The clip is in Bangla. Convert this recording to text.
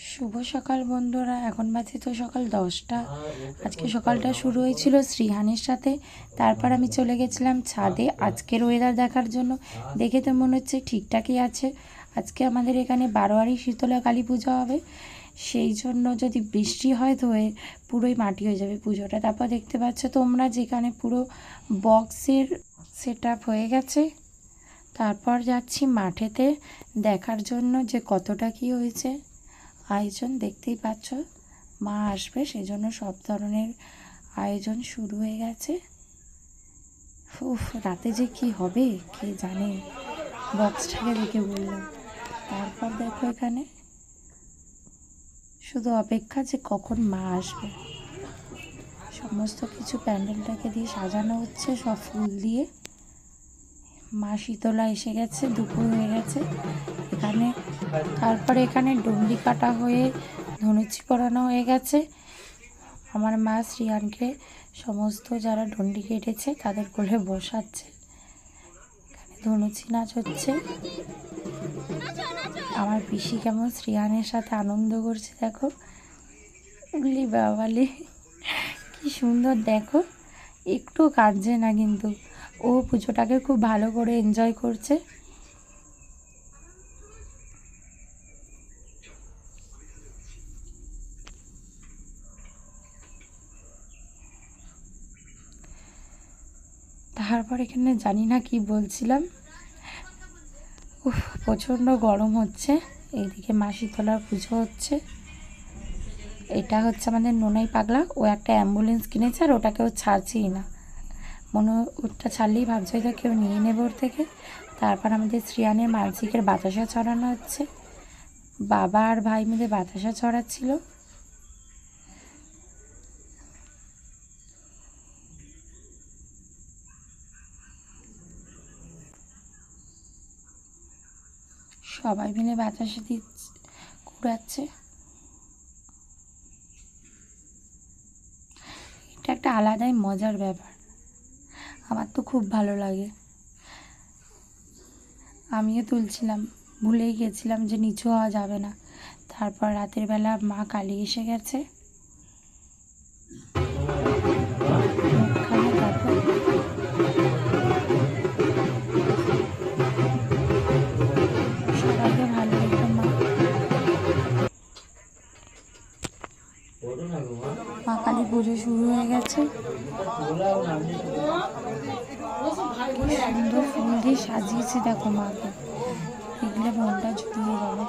শুভ সকাল বন্ধুরা, এখন বাজে তো সকাল 10টা। আজকে সকালটা শুরু হয়েছিল শ্রীহানের সাথে। তারপর আমি চলে গেছিলাম ছাদে আজকের ওয়েদার দেখার জন্য। দেখে তো মনে হচ্ছে ঠিকঠাকই আছে। আজকে আমাদের এখানে বারোয়ারি শীতলা কালী পুজো হবে, সেই জন্য যদি বৃষ্টি হয় তো পুরোই মাটি হয়ে যাবে পুজোটা। তারপর দেখতে পাচ্ছ তোমরা যেখানে পুরো বক্সের সেট আপ হয়ে গেছে। তারপর যাচ্ছি মাঠেতে দেখার জন্য যে কতটা কি হয়েছে আয়োজন। দেখতেই পাচ্ছ মা আসবে, সেজন্য সব ধরনের আয়োজন শুরু হয়ে গেছে। রাতে যে কি হবে কে জানে, বক্সটাকে দেখে বললাম। তারপর দেখো এখানে শুধু অপেক্ষা যে কখন মা আসবে। সমস্ত কিছু প্যান্ডেলটাকে দিয়ে সাজানো হচ্ছে সব ফুল দিয়ে। মা শীতলা এসে গেছে, দুপুর হয়ে গেছে এখানে। তারপরে এখানে ডন্ডি কাটা হয়ে ধনুচি পরানো হয়ে গেছে। আমার মা শ্রীয়ানকে সমস্ত যারা ডন্ডি কেটেছে তাদের কোলে বসাচ্ছে। এখানে ধনুচি নাচ হচ্ছে। আমার পিসি কেমন শ্রীয়ানের সাথে আনন্দ করছে দেখো। উলি বাবালি কি সুন্দর দেখো, একটু কাঁদছে না কিন্তু। ও পুজোটাকে খুব ভালো করে এনজয় করছে। তারপর এখানে জানি না কি বলছিলাম। প্রচণ্ড গরম হচ্ছে। এইদিকে মা শীতলার পুজো হচ্ছে। এটা হচ্ছে আমাদের নোনাই পাগলা, ও একটা অ্যাম্বুলেন্স কিনেছে আর ওটাকে ও ছাড়ছেই না। ওটা ছাড়লেই ভাবছে হয়তো কেউ নিয়ে নেবে ওর থেকে। তারপর আমাদের শ্রীয়ানের মানসিকের বাতাসা ছড়ানো হচ্ছে। বাবা আর ভাই মিলে বাতাসা ছড়াচ্ছিল। সবাই মিলে বাতাসা দিচ্ছে, কুড়াচ্ছে। এটা একটা আলাদাই মজার ব্যাপার, আমার তো খুব ভালো লাগে। আমিও তুলছিলাম, ভুলেই গেছিলাম যে নিচু হওয়া যাবে না। তারপর রাতের বেলা মা কালী এসে গেছে। সবাইকে ভালো রেখো মা। মা কালী পুজো শুরু হয়ে গেছে। সুন্দর ফুল দিয়ে সাজিয়েছি দেখো মাকে, এগুলো মনটা জুড়িয়ে যাবে।